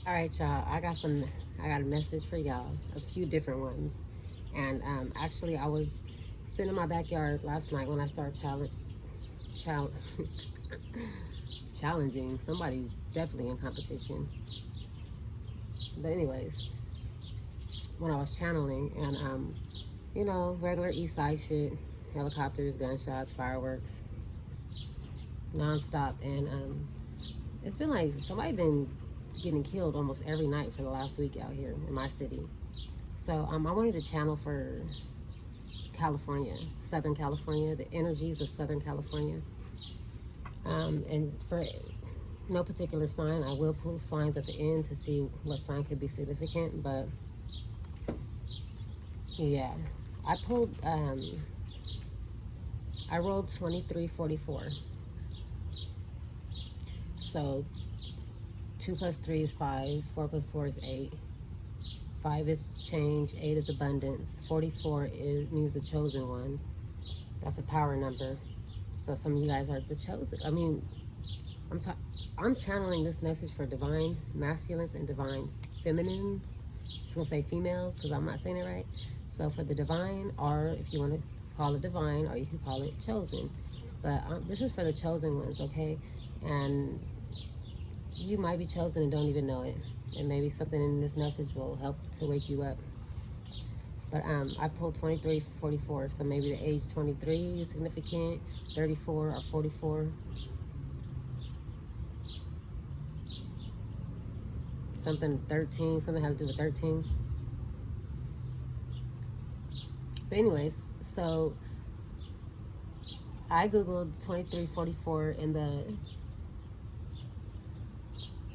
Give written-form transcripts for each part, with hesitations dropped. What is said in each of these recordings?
All right, y'all. I got a message for y'all. A few different ones. And actually, I was sitting in my backyard last night when I started chal- challenging. Somebody's definitely in competition. But anyways, when I was channeling, and regular East Side shit, helicopters, gunshots, fireworks, nonstop, and it's been like somebody been getting killed almost every night for the last week out here in my city. So I wanted to channel for California, Southern California, the energies of Southern California. And for no particular sign, I will pull signs at the end to see what sign could be significant. But yeah, I pulled, I rolled 2344. So 2 plus 3 is 5, 4 plus 4 is 8. 5 is change, 8 is abundance, 44 means the chosen one. That's a power number. So some of you guys are the chosen. I mean, I'm channeling this message for divine masculines and divine feminines. I was gonna say females because I'm not saying it right. So for the divine, or if you want to call it divine, or you can call it chosen. But this is for the chosen ones, okay? And you might be chosen and don't even know it. And maybe something in this message will help to wake you up. But I pulled 2344, so maybe the age 23 is significant, 34 or 44. Something 13, something has to do with 13. But anyways, so I googled 2344 in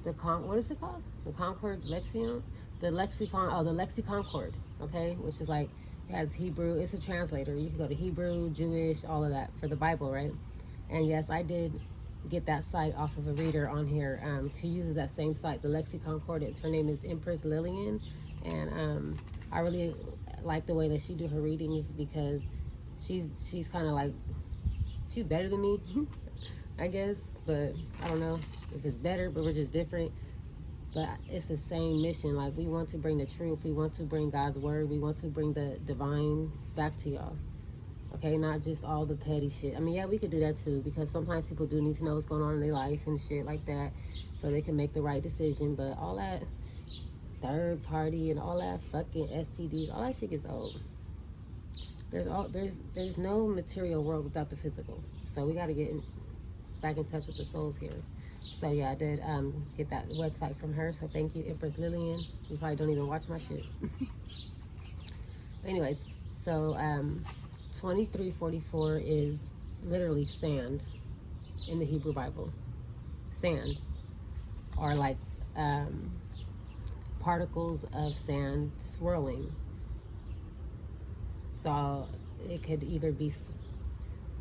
what is it called? The Concord Lexicon? The Lexiconcord, okay? Which is like, it has Hebrew, it's a translator. You can go to Hebrew, Jewish, all of that for the Bible, right? And yes, I did get that site off of a reader on here. She uses that same site, the Lexicon Concordance. Her name is Empress Lillian, and I really like the way that she do her readings because she's kind of like, she's better than me, I guess, but I don't know if it's better, but we're just different. But it's the same mission. Like, we want to bring the truth, we want to bring God's word, we want to bring the divine back to y'all. Okay, not just all the petty shit. I mean, yeah, we could do that too, because sometimes people do need to know what's going on in their life and shit like that, so they can make the right decision. But all that third party and all that fucking STDs, all that shit gets old. There's no material world without the physical. So we got to get back in touch with the souls here. So yeah, I did get that website from her. So thank you, Empress Lillian. You probably don't even watch my shit. Anyways, so 2344 is literally sand in the Hebrew Bible. Sand, or like particles of sand swirling. So it could either be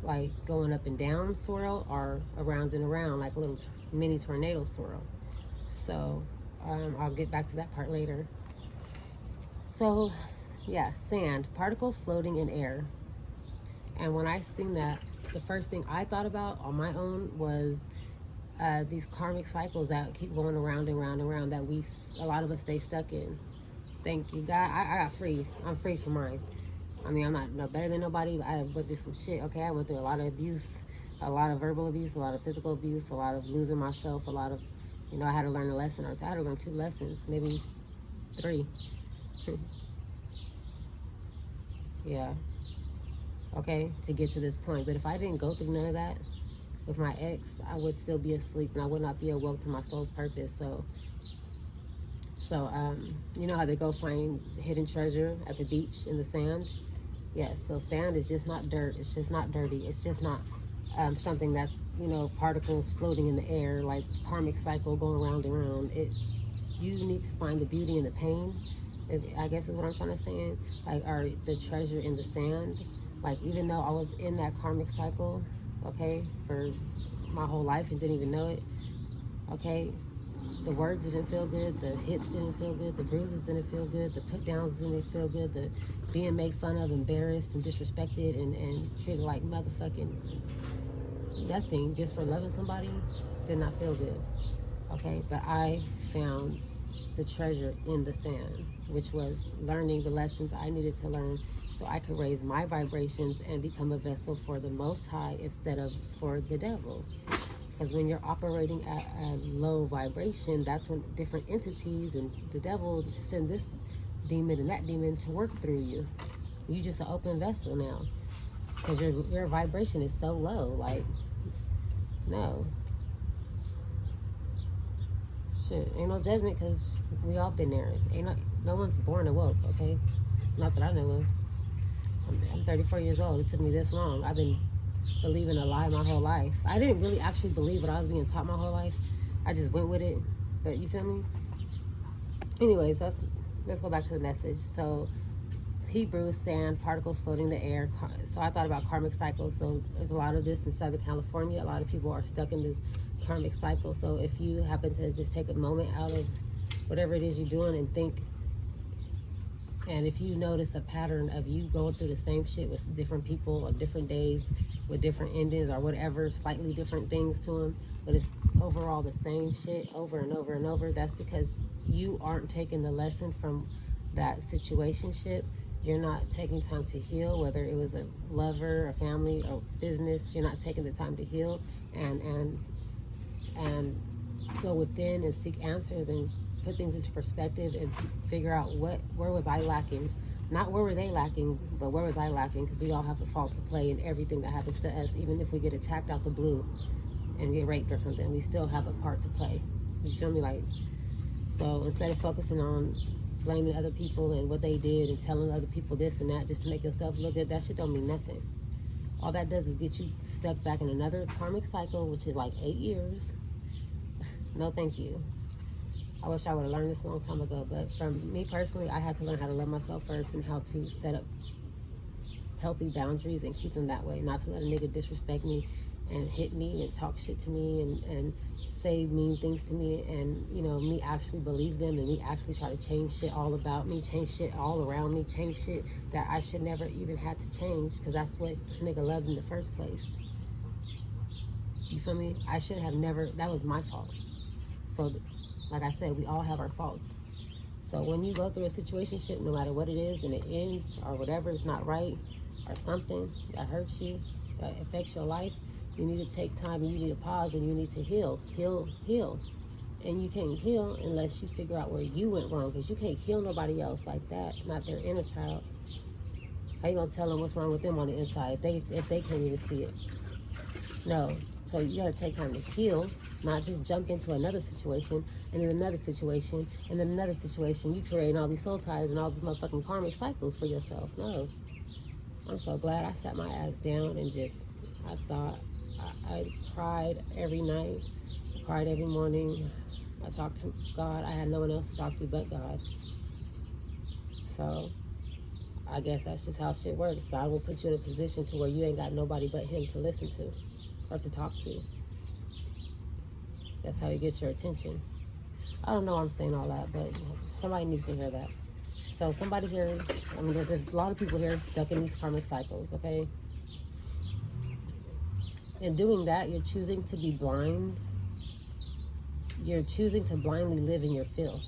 like going up and down swirl, or around and around like a little mini tornado swirl. So I'll get back to that part later. So yeah, sand, particles floating in air. And when I seen that, the first thing I thought about on my own was these karmic cycles that keep going around and around and around, that a lot of us stay stuck in. Thank you, God. I got freed. I'm free from mine. I mean, I'm not no better than nobody. I went through some shit. Okay, I went through a lot of abuse, a lot of verbal abuse, a lot of physical abuse, a lot of losing myself, a lot of, I had to learn a lesson, or I had to learn 2 lessons, maybe 3. Yeah. Okay, to get to this point. But if I didn't go through none of that with my ex, I would still be asleep and I would not be awoke to my soul's purpose. So you know how they go find hidden treasure at the beach in the sand? Yes, so sand is just not dirt. It's just not dirty. It's just not something that's, particles floating in the air, like karmic cycle going round and round. You need to find the beauty in the pain, I guess is what I'm trying to say. Like, or the treasure in the sand. Like, even though I was in that karmic cycle, okay, for my whole life and didn't even know it, okay, the words didn't feel good, the hits didn't feel good, the bruises didn't feel good, the put downs didn't feel good, the being made fun of, embarrassed, and disrespected, and treated like motherfucking nothing just for loving somebody did not feel good. Okay, but I found the treasure in the sand, which was learning the lessons I needed to learn so I could raise my vibrations and become a vessel for the Most High instead of for the devil. Because when you're operating at a low vibration, that's when different entities and the devil send this demon and that demon to work through you. You just an open vessel now because your vibration is so low. Like, no. Shit, ain't no judgment because we all been there. No one's born awoke, okay? Not that I know of. I'm 34 years old. It took me this long. I've been believing a lie my whole life. I didn't really actually believe what I was being taught my whole life. I just went with it. But you feel me? Anyways, let's go back to the message. So Hebrew, sand, particles floating in the air. So I thought about karmic cycles. So there's a lot of this in Southern California. A lot of people are stuck in this karmic cycle. So if you happen to just take a moment out of whatever it is you're doing and think, and if you notice a pattern of you going through the same shit with different people on different days with different endings or whatever, slightly different things to them, but it's overall the same shit over and over and over, that's because you aren't taking the lesson from that situationship. You're not taking time to heal, whether it was a lover, a family, or business. You're not taking the time to heal and go within and seek answers and put things into perspective and figure out where was I lacking. Not where were they lacking, but where was I lacking, because we all have a fault to play in everything that happens to us. Even if we get attacked out the blue and get raped or something, we still have a part to play. You feel me? Like, so instead of focusing on blaming other people and what they did and telling other people this and that just to make yourself look good, that shit don't mean nothing. All that does is get you stuck back in another karmic cycle, which is like 8 years. No thank you. I wish I would have learned this a long time ago, but from me personally, I had to learn how to love myself first and how to set up healthy boundaries and keep them that way. Not to let a nigga disrespect me and hit me and talk shit to me and say mean things to me, and you know, me actually believe them and me actually try to change shit all about me, change shit all around me, change shit that I should never even had to change, because that's what this nigga loved in the first place. You feel me? I should have never, that was my fault. So like I said, we all have our faults. So when you go through a situation, shit, no matter what it is, and it ends or whatever is not right or something that hurts you, that affects your life, you need to take time and you need to pause and you need to heal. And you can't heal unless you figure out where you went wrong, because you can't heal nobody else like that, not their inner child. How you gonna tell them what's wrong with them on the inside if they can't even see it? No. So you gotta take time to heal, not just jump into another situation, and then another situation, and then another situation. You creating all these soul ties and all these motherfucking karmic cycles for yourself. No. I'm so glad I sat my ass down and just, I cried every night. I cried every morning. I talked to God. I had no one else to talk to but God. So I guess that's just how shit works. God will put you in a position to where you ain't got nobody but him to listen to or to talk to. That's how he gets your attention. I don't know why I'm saying all that, but somebody needs to hear that. So somebody here, I mean, there's a lot of people here stuck in these karmic cycles, okay? In doing that, you're choosing to be blind. You're choosing to blindly live in your filth,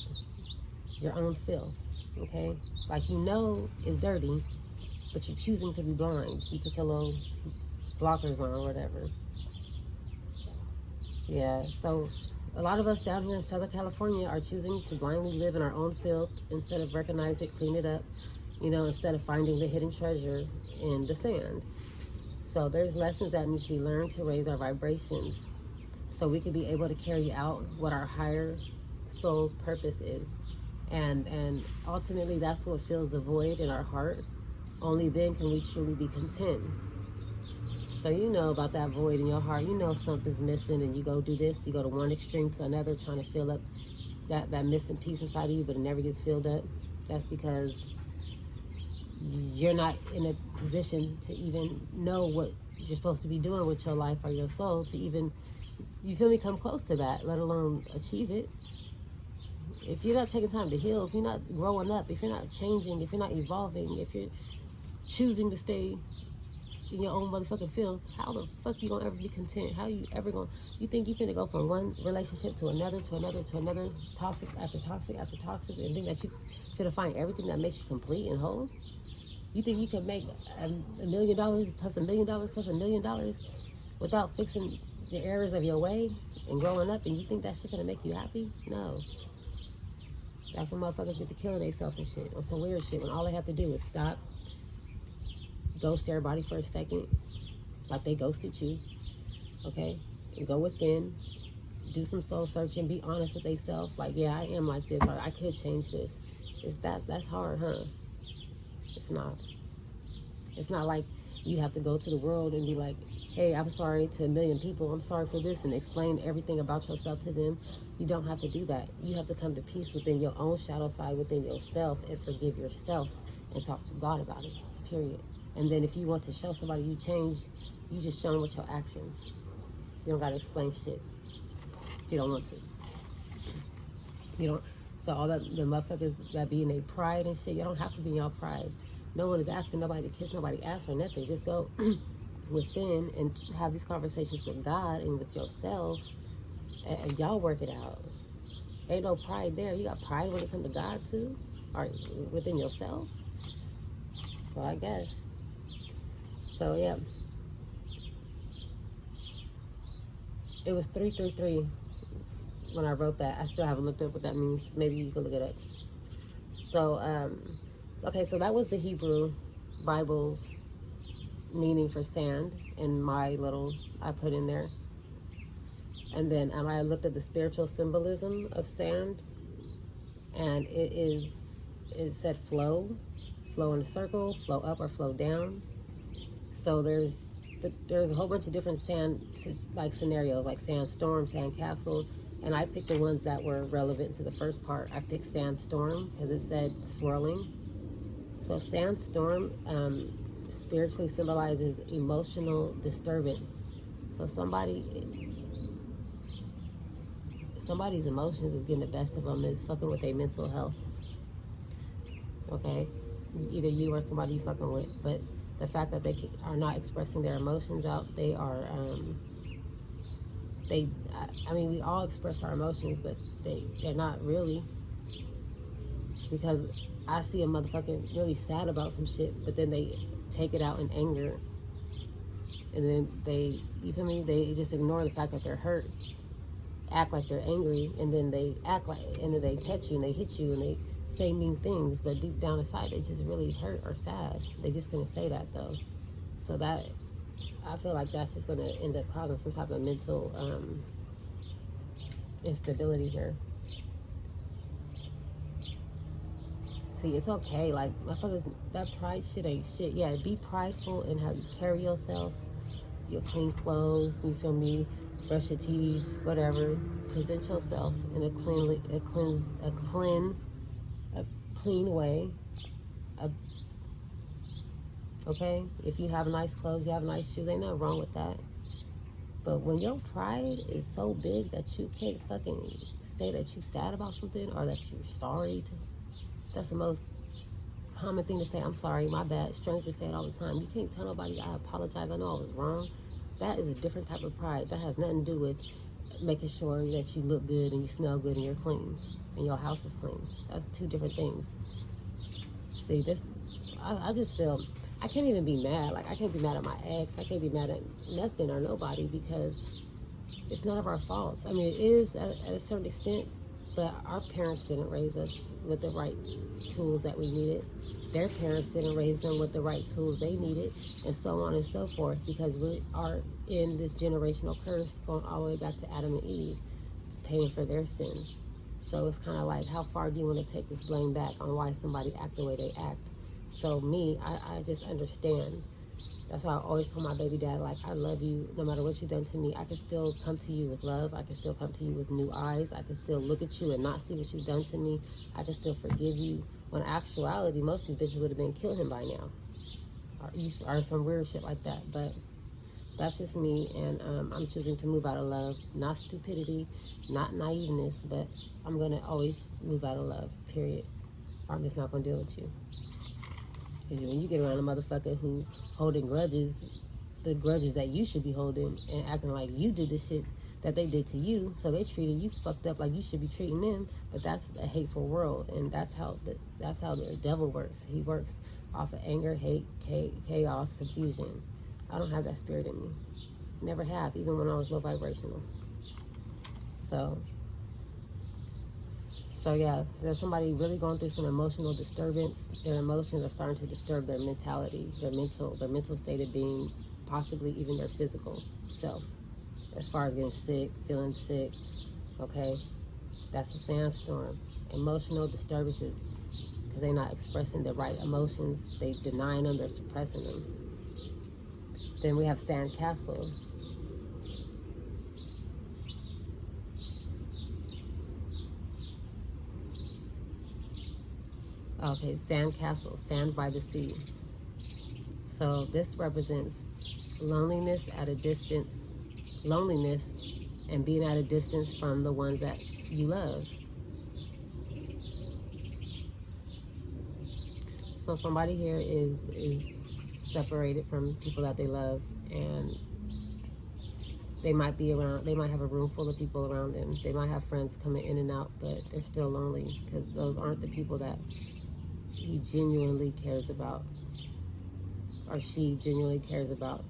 your own filth, okay? Like, you know it's dirty, but you're choosing to be blind. You put your little blockers on or whatever. Yeah, so a lot of us down here in Southern California are choosing to blindly live in our own filth instead of recognize it, clean it up, you know, instead of finding the hidden treasure in the sand. So there's lessons that need to be learned to raise our vibrations so we can be able to carry out what our higher soul's purpose is. And ultimately, that's what fills the void in our heart. Only then can we truly be content. So you know about that void in your heart. You know something's missing, and you go do this. You go to one extreme to another, trying to fill up that missing piece inside of you, but it never gets filled up. That's because you're not in a position to even know what you're supposed to be doing with your life or your soul to even, you feel me, come close to that, let alone achieve it. If you're not taking time to heal, if you're not growing up, if you're not changing, if you're not evolving, if you're choosing to stay in your own motherfucking field, how the fuck you gonna ever be content? How you ever gonna, you think you finna go from one relationship to another, to another, to another, toxic after toxic after toxic, and think that you finna find everything that makes you complete and whole? You think you can make $1 million plus $1 million plus $1 million without fixing the errors of your way and growing up, and you think that shit gonna make you happy? No. That's when motherfuckers get to killing themselves and shit, or some weird shit, when all they have to do is stop, ghost everybody for a second, like they ghosted you, okay? And go within, do some soul searching, be honest with themselves, like, yeah, I am like this, or I could change this. That's hard, huh? It's not. It's not like you have to go to the world and be like, hey, I'm sorry to a million people, I'm sorry for this, and explain everything about yourself to them. You don't have to do that. You have to come to peace within your own shadow side, within yourself, and forgive yourself and talk to God about it, period. And then if you want to show somebody you changed, you just show them with your actions. You don't got to explain shit if you don't want to. You don't. So all that, the motherfuckers that be in their pride and shit, you don't have to be in your pride. No one is asking nobody to kiss nobody ass or nothing. Just go within and have these conversations with God and with yourself, and y'all work it out. Ain't no pride there. You got pride when it comes to God too, or within yourself. So I guess. So yeah, it was 333 when I wrote that. I still haven't looked up what that means. Maybe you can look it up. So okay, so that was the Hebrew Bible meaning for sand, and my little I put in there. And then I looked at the spiritual symbolism of sand, and it said flow in a circle, flow up or flow down. So there's a whole bunch of different sand like scenarios, like sandstorm, sand castle, and I picked the ones that were relevant to the first part. I picked sandstorm because it said swirling. So sandstorm spiritually symbolizes emotional disturbance. So somebody's emotions is getting the best of them, is fucking with their mental health. Okay, either you or somebody you fucking with, but the fact that they are not expressing their emotions out, they are I mean, we all express our emotions, but they're not really, because I see a motherfucking really sad about some shit, but then they take it out in anger, and then you feel me, they just ignore the fact that they're hurt, act like they're angry, and then they act like, and then they touch you and they hit you and they say mean things, but deep down inside they just really hurt or sad. They just couldn't say that though. So that, I feel like that's just gonna end up causing some type of mental instability here. See, it's okay. Like, motherfuckers, that pride shit ain't shit. Yeah, be prideful in how you carry yourself, your clean clothes, you feel me? Brush your teeth, whatever. Present yourself in a clean way. Okay? If you have nice clothes, you have nice shoes, ain't nothing wrong with that. But when your pride is so big that you can't fucking say that you're sad about something or that you're sorry that's the most common thing to say. I'm sorry, my bad. Strangers say it all the time. You can't tell nobody I apologize, I know I was wrong. That is a different type of pride. That has nothing to do with making sure that you look good and you smell good and you're clean and your house is clean. That's two different things. See, this, I just feel, I can't even be mad. Like, I can't be mad at my ex. I can't be mad at nothing or nobody, because it's none of our faults. I mean, it is at a certain extent, but our parents didn't raise us with the right tools that we needed. Their parents didn't raise them with the right tools they needed, and so on and so forth, because we are in this generational curse going all the way back to Adam and Eve, paying for their sins. So it's kind of like, how far do you want to take this blame back on why somebody act the way they act? So me, I just understand. That's why I always told my baby dad, like, I love you no matter what you've done to me. I can still come to you with love. I can still come to you with new eyes. I can still look at you and not see what you've done to me. I can still forgive you. When in actuality, most of these bitches would have been killed him by now. Or some weird shit like that. But that's just me, and I'm choosing to move out of love. Not stupidity, not naiveness, but I'm going to always move out of love, period. Or I'm just not going to deal with you. Because when you get around a motherfucker who holding grudges, the grudges that you should be holding, and acting like you did the shit that they did to you, so they treated you fucked up like you should be treating them. But that's a hateful world, and that's how the devil works. He works off of anger, hate, chaos, confusion. I don't have that spirit in me. Never have, even when I was low vibrational. So yeah, there's somebody really going through some emotional disturbance. Their emotions are starting to disturb their mentality, their mental state of being, possibly even their physical self. As far as getting sick, feeling sick, okay? That's a sandstorm. Emotional disturbances, because they're not expressing the right emotions. They denying them, they're suppressing them. Then we have sandcastle. Okay, sandcastle, sand by the sea. So this represents loneliness at a distance, loneliness and being at a distance from the ones that you love. So somebody here is separated from people that they love, and they might have a room full of people around them. They might have friends coming in and out, but they're still lonely because those aren't the people that he genuinely cares about, or she genuinely cares about.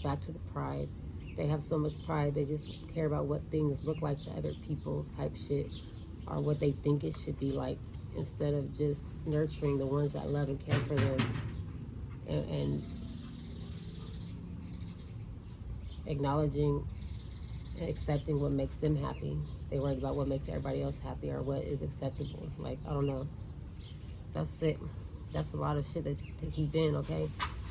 Back to the pride. They have so much pride, they just care about what things look like to other people type shit, or what they think it should be like, instead of just nurturing the ones that love and care for them, and acknowledging and accepting what makes them happy. They worry about what makes everybody else happy, or what is acceptable. Like, I don't know. That's it. That's a lot of shit to keep in, okay?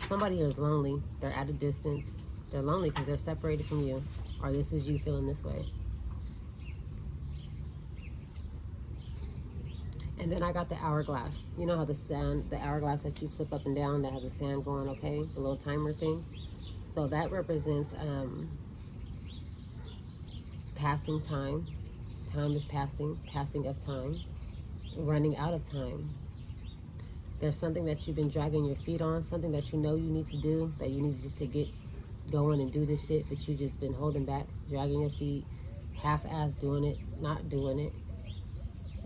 Somebody here is lonely. They're at a distance. They're lonely because they're separated from you, or this is you feeling this way. And then I got the hourglass. You know how the hourglass that you flip up and down that has the sand going, okay? The little timer thing. So that represents passing time. Time is passing of time, running out of time. There's something that you've been dragging your feet on, something that you know you need to do, that you need just to get going and do this shit, but you just been holding back, dragging your feet, half-ass doing it, not doing it.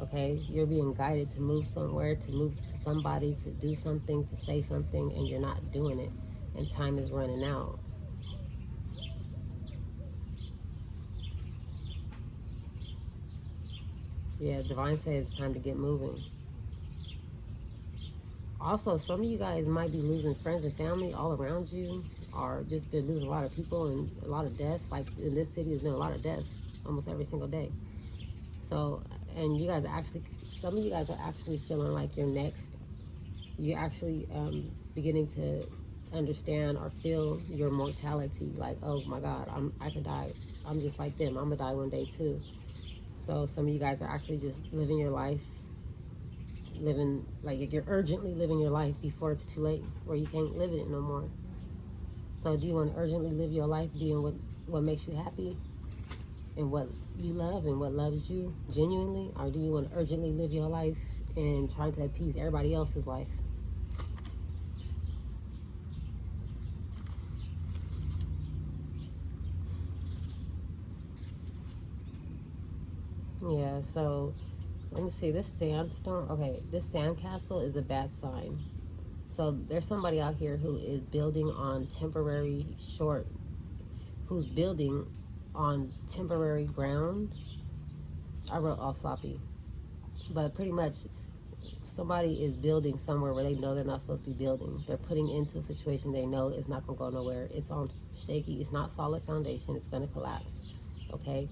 Okay, you're being guided to move somewhere, to move to somebody, to do something, to say something, and you're not doing it, and time is running out. Yeah, Divine says it's time to get moving. Also, some of you guys might be losing friends and family all around you, or just been losing a lot of people and a lot of deaths. Like in this city, there's been a lot of deaths almost every single day. So, and you guys actually, some of you guys are actually feeling like you're next. You're actually beginning to understand or feel your mortality. Like, oh my God, I could die. I'm just like them. I'm gonna die one day too. So some of you guys are actually just living your life, living like you're urgently living your life before it's too late, where you can't live it no more. So do you want to urgently live your life being what makes you happy, and what you love, and what loves you genuinely, or do you want to urgently live your life and trying to appease everybody else's life? Yeah, so let me see, this sandstorm, okay, this sandcastle is a bad sign. So there's somebody out here who is building on temporary short, who's building on temporary ground. I wrote all sloppy, but pretty much somebody is building somewhere where they know they're not supposed to be building. They're putting into a situation they know it's not going to go nowhere. It's on shaky, it's not solid foundation, it's going to collapse, okay?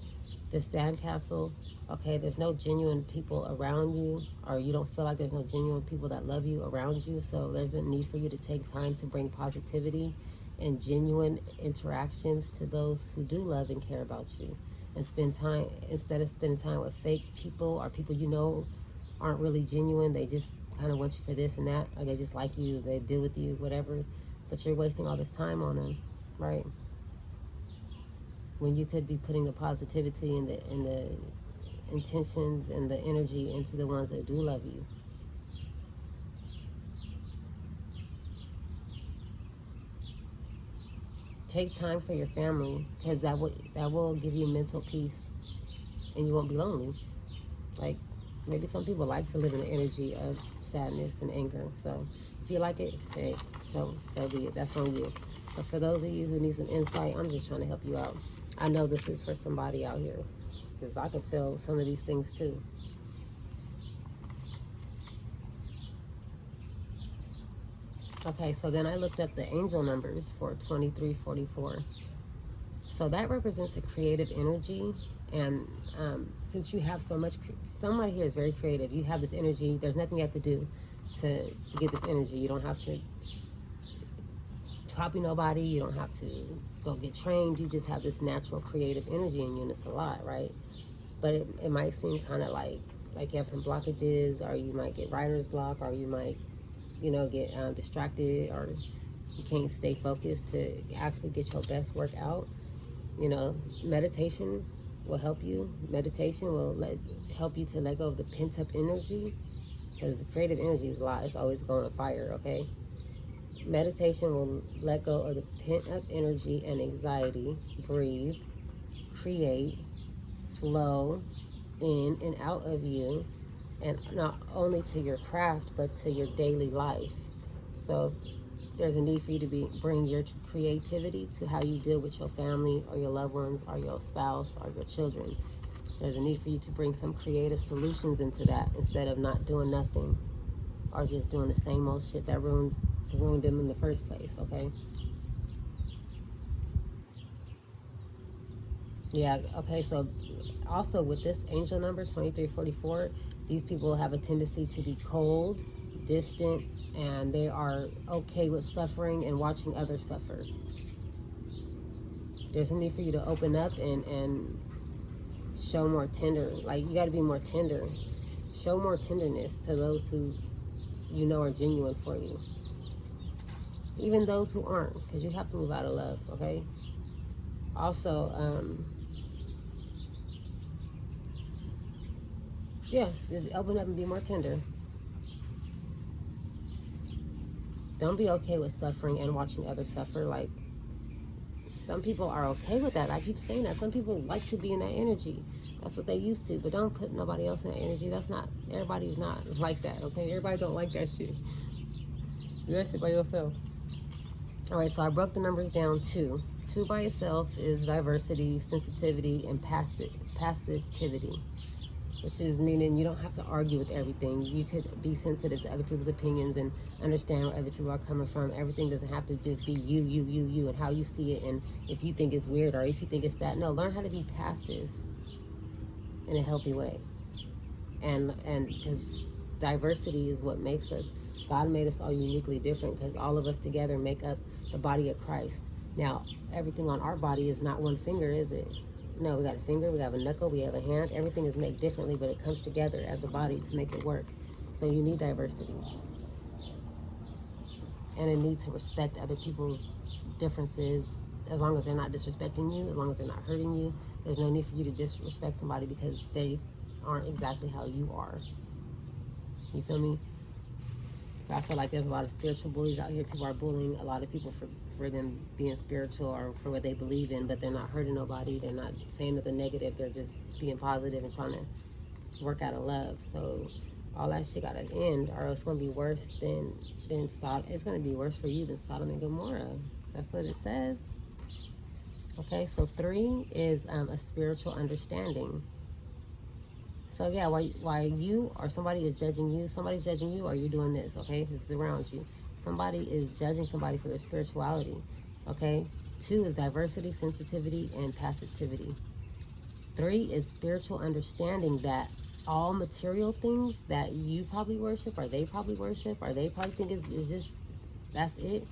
This sandcastle, okay, there's no genuine people around you, or you don't feel like there's no genuine people that love you around you, so there's a need for you to take time to bring positivity and genuine interactions to those who do love and care about you, and spend time, instead of spending time with fake people, or people you know aren't really genuine. They just kind of want you for this and that, or they just like you, they deal with you, whatever, but you're wasting all this time on them, right? When you could be putting the positivity and the intentions and the energy into the ones that do love you. Take time for your family, because that will give you mental peace, and you won't be lonely. Like, maybe some people like to live in the energy of sadness and anger. So if you like it, hey, so be it. That's on you. But for those of you who need some insight, I'm just trying to help you out. I know this is for somebody out here, because I can feel some of these things too. Okay, so then I looked up the angel numbers for 2344. So that represents a creative energy. And since you have so much, somebody here is very creative. You have this energy. There's nothing you have to do to get this energy. You don't have to copy nobody. You don't have to go get trained. You just have this natural creative energy in you, and it's a lot, right? But it might seem kind of like you have some blockages, or you might get writer's block, or you might, get distracted, or you can't stay focused to actually get your best work out. Meditation will help you. Meditation will help you to let go of the pent-up energy, because the creative energy is a lot. It's always going fire, okay? Meditation will let go of the pent-up energy and anxiety. Breathe, create, flow in and out of you, and not only to your craft, but to your daily life. So there's a need for you to bring your creativity to how you deal with your family, or your loved ones, or your spouse, or your children. There's a need for you to bring some creative solutions into that, instead of not doing nothing, or just doing the same old shit that ruined them in the first place, okay? Yeah, okay, so also with this angel number 2344, these people have a tendency to be cold, distant, and they are okay with suffering and watching others suffer. There's a need for you to open up and show more tender. Like, you got to be more tender. Show more tenderness to those who are genuine for you. Even those who aren't, because you have to move out of love, okay? Also, yeah, just open up and be more tender. Don't be okay with suffering and watching others suffer. Like, some people are okay with that. I keep saying that. Some people like to be in that energy. That's what they used to. But don't put nobody else in that energy. Everybody's not like that, okay? Everybody don't like that shit. Do that shit by yourself. All right, so I broke the numbers down too. Two by itself is diversity, sensitivity, and passivity, which is meaning you don't have to argue with everything. You could be sensitive to other people's opinions and understand where other people are coming from. Everything doesn't have to just be you, and how you see it, and if you think it's weird or if you think it's that. No, learn how to be passive in a healthy way. And because diversity is what makes us. God made us all uniquely different, because all of us together make up the body of Christ. Now, everything on our body is not one finger, is it? No, we got a finger, we have a knuckle, we have a hand. Everything is made differently, but it comes together as a body to make it work. So you need diversity. And a need to respect other people's differences, as long as they're not disrespecting you, as long as they're not hurting you. There's no need for you to disrespect somebody because they aren't exactly how you are. You feel me? So I feel like there's a lot of spiritual bullies out here. People are bullying a lot of people for them being spiritual or for what they believe in, but they're not hurting nobody. They're not saying nothing negative. They're just being positive and trying to work out of love. So all that shit gotta end, or it's gonna be worse than Sodom. It's gonna be worse for you than Sodom and Gomorrah. That's what it says. Okay, so 3 is a spiritual understanding. So yeah, why you or somebody is judging you, somebody's judging you, or you're doing this, okay? This is around you. Somebody is judging somebody for their spirituality, okay? 2 is diversity, sensitivity, and passivity. 3 is spiritual understanding, that all material things that you probably worship, or they probably worship, or they probably think is just, that's it.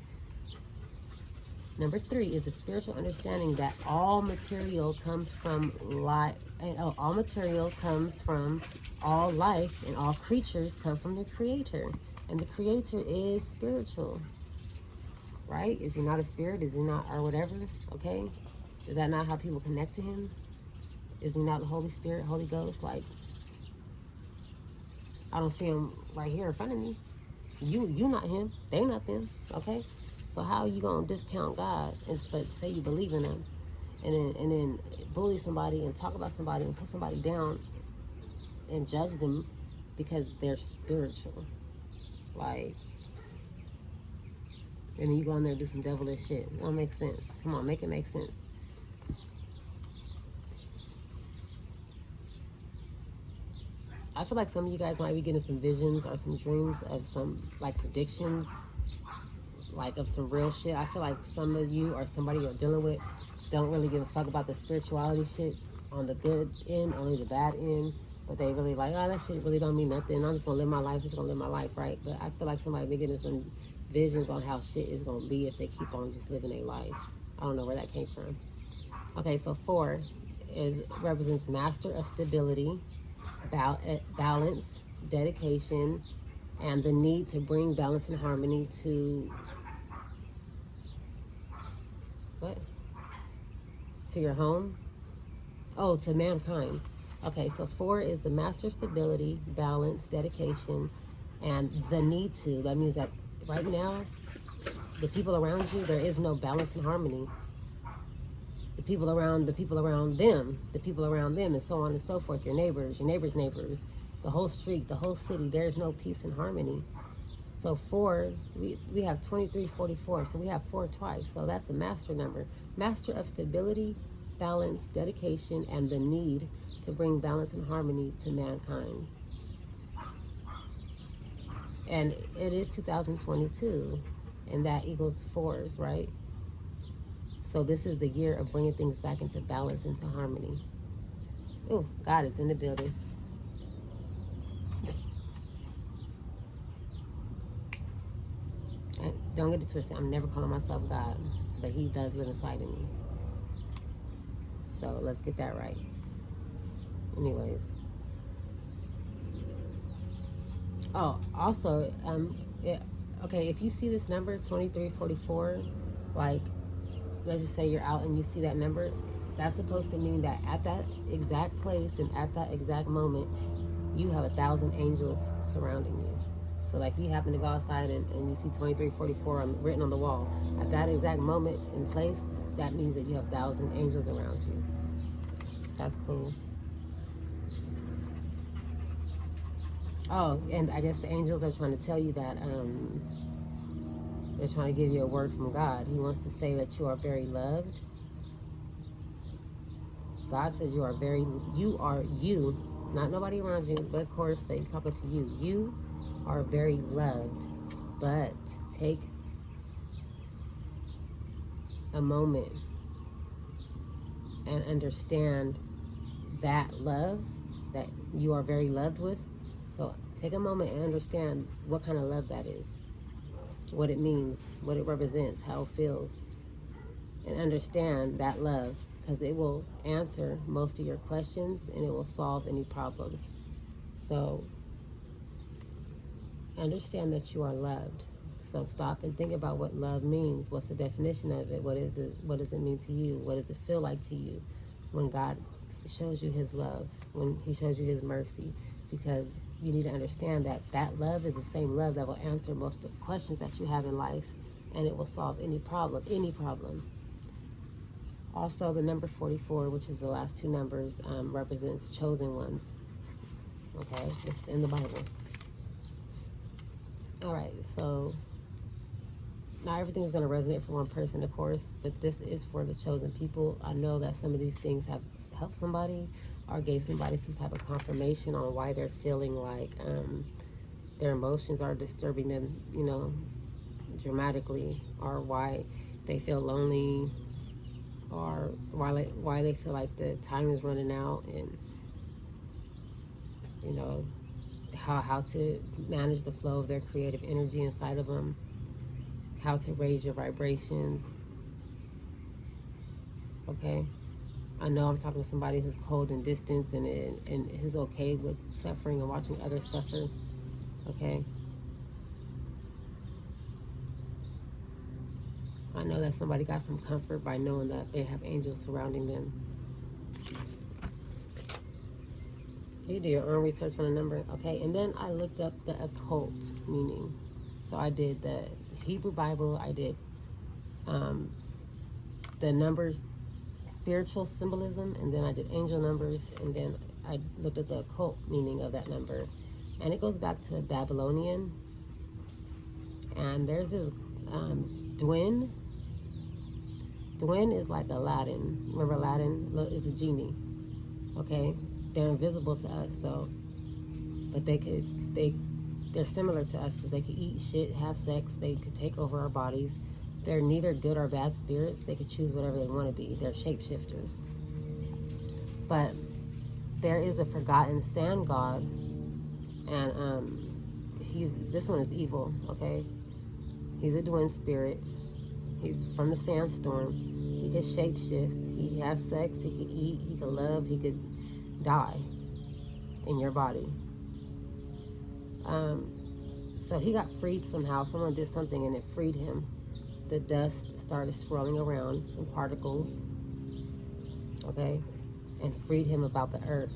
Number 3 is a spiritual understanding that all material comes from life. All material comes from all life, and all creatures come from the Creator. And the Creator is spiritual, right? Is he not a spirit? Is he not, or whatever? Okay? Is that not how people connect to him? Is he not the Holy Spirit, Holy Ghost? Like, I don't see him right here in front of me. You not him. They not them. Okay? So how are you gonna discount God but say you believe in Him, and then bully somebody and talk about somebody and put somebody down and judge them because they're spiritual, like, and then you go in there and do some devilish shit. It don't make sense. Come on, make it make sense. I feel like some of you guys might be getting some visions or some dreams of some like predictions, like of some real shit. I feel like some of you or somebody you're dealing with don't really give a fuck about the spirituality shit on the good end, only the bad end. But they really like, oh, that shit really don't mean nothing. I'm just gonna live my life. I'm just gonna live my life, right? But I feel like somebody be getting some visions on how shit is gonna be if they keep on just living their life. I don't know where that came from. Okay, so 4 represents master of stability, balance, dedication, and the need to bring balance and harmony to what? To your home? Oh, to mankind. Okay, so 4 is the master stability, balance, dedication, and the need to. That means that right now, the people around you, there is no balance and harmony. The people around them, the people around them, and so on and so forth. Your neighbors, neighbors, the whole street, the whole city. There's no peace and harmony. So 4, we have 2344. So we have 4 twice. So that's a master number. Master of stability, balance, dedication, and the need to bring balance and harmony to mankind. And it is 2022, and that equals 4s, right? So this is the year of bringing things back into balance, into harmony. Oh, God is in the building. And don't get it twisted. I'm never calling myself God, but He does live inside of me. So let's get that right. Anyways. Oh, also, okay, if you see this number 2344, like, let's just say you're out and you see that number, that's supposed to mean that at that exact place and at that exact moment, you have 1,000 angels surrounding you. So like you happen to go outside and you see 2344 written on the wall. At that exact moment and place, that means that you have 1,000 angels around you. That's cool. Oh, and I guess the angels are trying to tell you that they're trying to give you a word from God. He wants to say that you are very loved. God says you are you, not nobody around you, but of course, but He's talking to you. You are very loved, but take a moment and understand that love that you are very loved with. So take a moment and understand what kind of love that is, what it means, what it represents, how it feels, and understand that love, because it will answer most of your questions and it will solve any problems. So understand that you are loved. So stop and think about what love means. What's the definition of it? What does it mean to you? What does it feel like to you when God shows you His love, when He shows you His mercy? Because you need to understand that that love is the same love that will answer most of the questions that you have in life, and it will solve any problem, any problem. Also, the number 44, which is the last 2 numbers, represents chosen ones. Okay, it's in the Bible. All right, so not everything is going to resonate for one person, of course, but this is for the chosen people. I know that some of these things have helped somebody or gave somebody some type of confirmation on why they're feeling like their emotions are disturbing them, dramatically, or why they feel lonely, or why they feel like the time is running out, and how to manage the flow of their creative energy inside of them, how to raise your vibrations. Okay, I know I'm talking to somebody who's cold and distant and is okay with suffering and watching others suffer. Okay, I know that somebody got some comfort by knowing that they have angels surrounding them. You do your own research on a number. Okay, and then I looked up the occult meaning. So I did the Hebrew Bible, I did um, the numbers, spiritual symbolism, and then I did angel numbers, and then I looked at the occult meaning of that number. And it goes back to Babylonian. And there's this Dwin. Dwin is like Aladdin. Remember Aladdin? It's a genie. Okay? They're invisible to us, though. But they're similar to us because they could eat shit, have sex, they could take over our bodies. They're neither good or bad spirits. They could choose whatever they want to be. They're shapeshifters. But there is a forgotten sand god, and this one is evil, okay? He's a Dwin spirit. He's from the sandstorm. He can shapeshift. He has sex. He can eat. He can love. He could die in your body. So he got freed somehow. Someone did something and it freed him. The dust started swirling around in particles, okay, and freed him about the earth.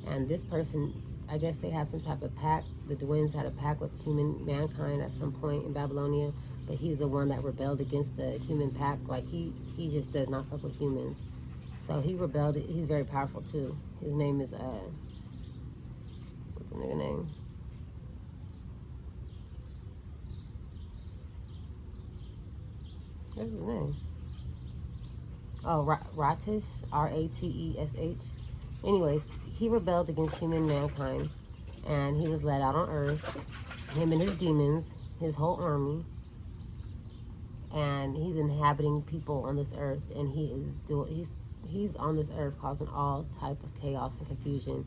And this person, I guess they had some type of pact. The Dwins had a pact with mankind at some point in Babylonia, but he's the one that rebelled against the human pact. Like he just does not fuck with humans. So he rebelled. He's very powerful too. His name is what's the nigga name? What's his name? Oh, Ratish, Ratesh. Anyways, he rebelled against mankind, and he was let out on Earth. Him and his demons, his whole army, and he's inhabiting people on this Earth, and he's on this Earth causing all type of chaos and confusion.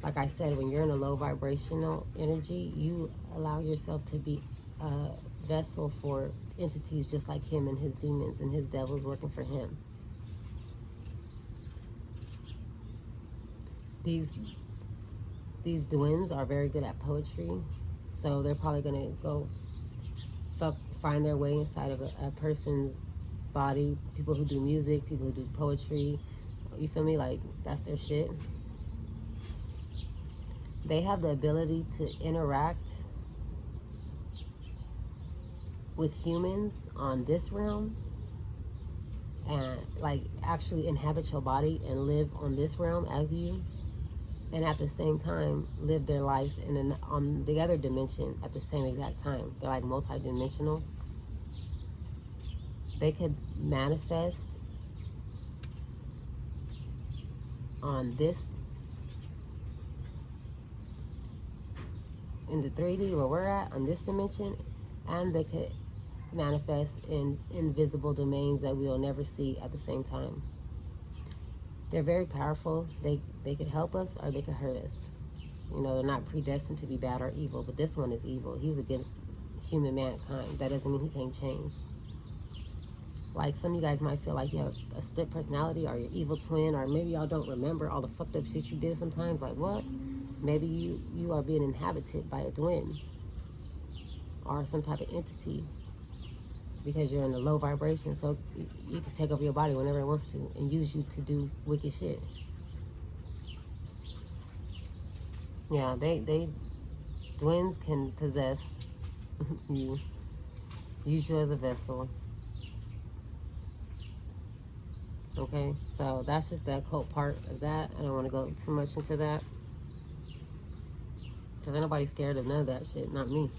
Like I said, when you're in a low vibrational energy, you allow yourself to be a vessel for entities just like him and his demons and his devils working for him. These Dwins are very good at poetry, so they're probably gonna go find their way inside of a person's body. People who do music, people who do poetry, you feel me? Like, that's their shit. They have the ability to interact with humans on this realm and like actually inhabit your body and live on this realm as you, and at the same time live their lives on the other dimension at the same exact time. They're like multi-dimensional. They could manifest on this, in the 3D where we're at, on this dimension, and they could manifest in invisible domains that we'll never see at the same time. They're very powerful. They could help us or they could hurt us. You know, they're not predestined to be bad or evil, but this one is evil. He's against human mankind. That doesn't mean he can't change. Like, some of you guys might feel like you have a split personality or your evil twin, or maybe y'all don't remember all the fucked up shit you did sometimes. Like, what? Maybe you are being inhabited by a twin or some type of entity because you're in a low vibration. So you can take over your body whenever it wants to and use you to do wicked shit. Yeah, they twins can possess you, use you as a vessel. Okay, so that's just the occult part of that. I don't want to go too much into that because ain't nobody scared of none of that shit, not me.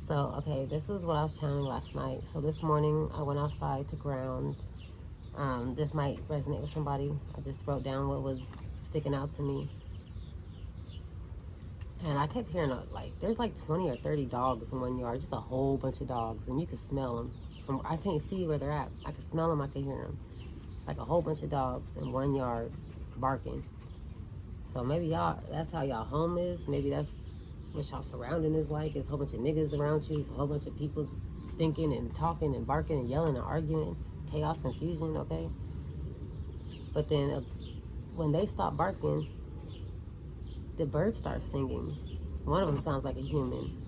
So, okay, this is what I was channeling last night. So this morning I went outside to ground. This might resonate with somebody. I just wrote down what was sticking out to me. And I kept hearing, like, there's like 20 or 30 dogs in one yard, just a whole bunch of dogs, and you can smell them. I can't see where they're at. I can smell them, I can hear them. Like a whole bunch of dogs in one yard barking. So maybe y'all, that's how y'all home is. Maybe that's what y'all surrounding is like. It's a whole bunch of niggas around you. It's a whole bunch of people stinking and talking and barking and yelling and arguing. Chaos, confusion, okay? But then when they stop barking, the birds start singing. One of them sounds like a human.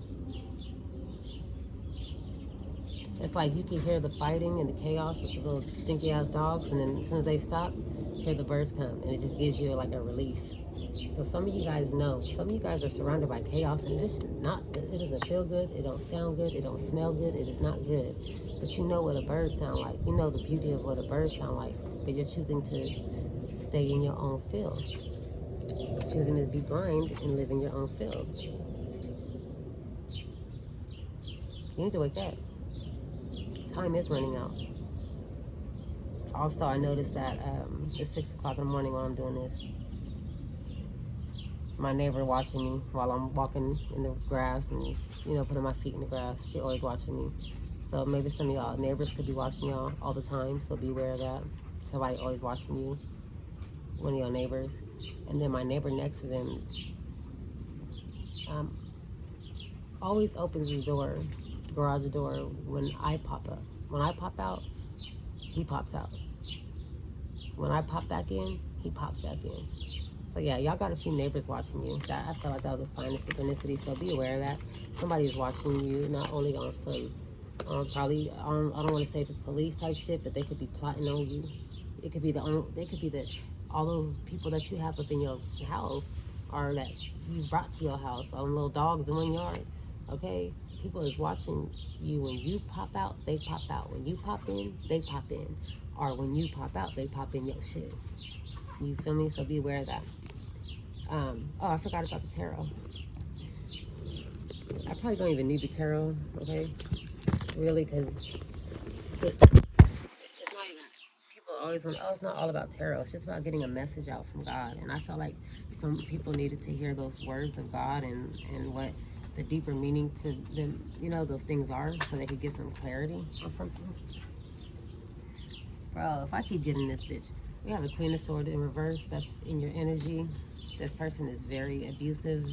It's like you can hear the fighting and the chaos with the little stinky ass dogs, and then as soon as they stop, hear the birds come, and it just gives you like a relief. So some of you guys know, some of you guys are surrounded by chaos, and it's not, it doesn't feel good, it don't sound good, it don't smell good, it is not good. But you know what a bird sound like. You know the beauty of what a bird sound like, but you're choosing to stay in your own field. Choosing to be blind and live in your own field. You need to wake up. Time is running out. Also, I noticed that it's 6 o'clock in the morning while I'm doing this. My neighbor watching me while I'm walking in the grass and, putting my feet in the grass. She always watching me. So maybe some of y'all neighbors could be watching y'all all the time, so be aware of that. Somebody always watching you, one of your neighbors. And then my neighbor next to them always opens the door, garage door, when I pop up. When I pop out, he pops out. When I pop back in, he pops back in. So yeah, y'all got a few neighbors watching you. I felt like that was a sign of synchronicity, so be aware of that. Somebody is watching you, not only on some, probably, I don't want to say if it's police type shit, but they could be plotting on you. It could be all those people that you have up in your house, or that you brought to your house, all them little dogs in one yard, okay? People is watching you. When you pop out, they pop out. When you pop in, they pop in. Or when you pop out, they pop in your shit. You feel me? So be aware of that. I forgot about the tarot. I probably don't even need the tarot, okay? Really, because it's not even, people always want, it's not all about tarot. It's just about getting a message out from God. And I felt like some people needed to hear those words of God and what the deeper meaning to them, those things are, so they could get some clarity on something. Bro, if I keep getting this bitch, we have a Queen of Swords in reverse that's in your energy. This person is very abusive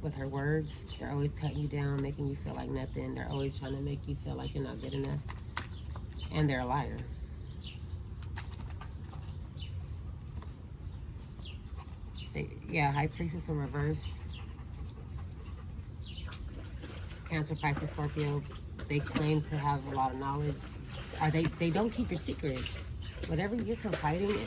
with her words. They're always cutting you down, making you feel like nothing. They're always trying to make you feel like you're not good enough. And they're a liar. High Priestess in reverse. Cancer, Pisces, Scorpio. They claim to have a lot of knowledge. Or they don't keep your secrets. Whatever you're confiding in,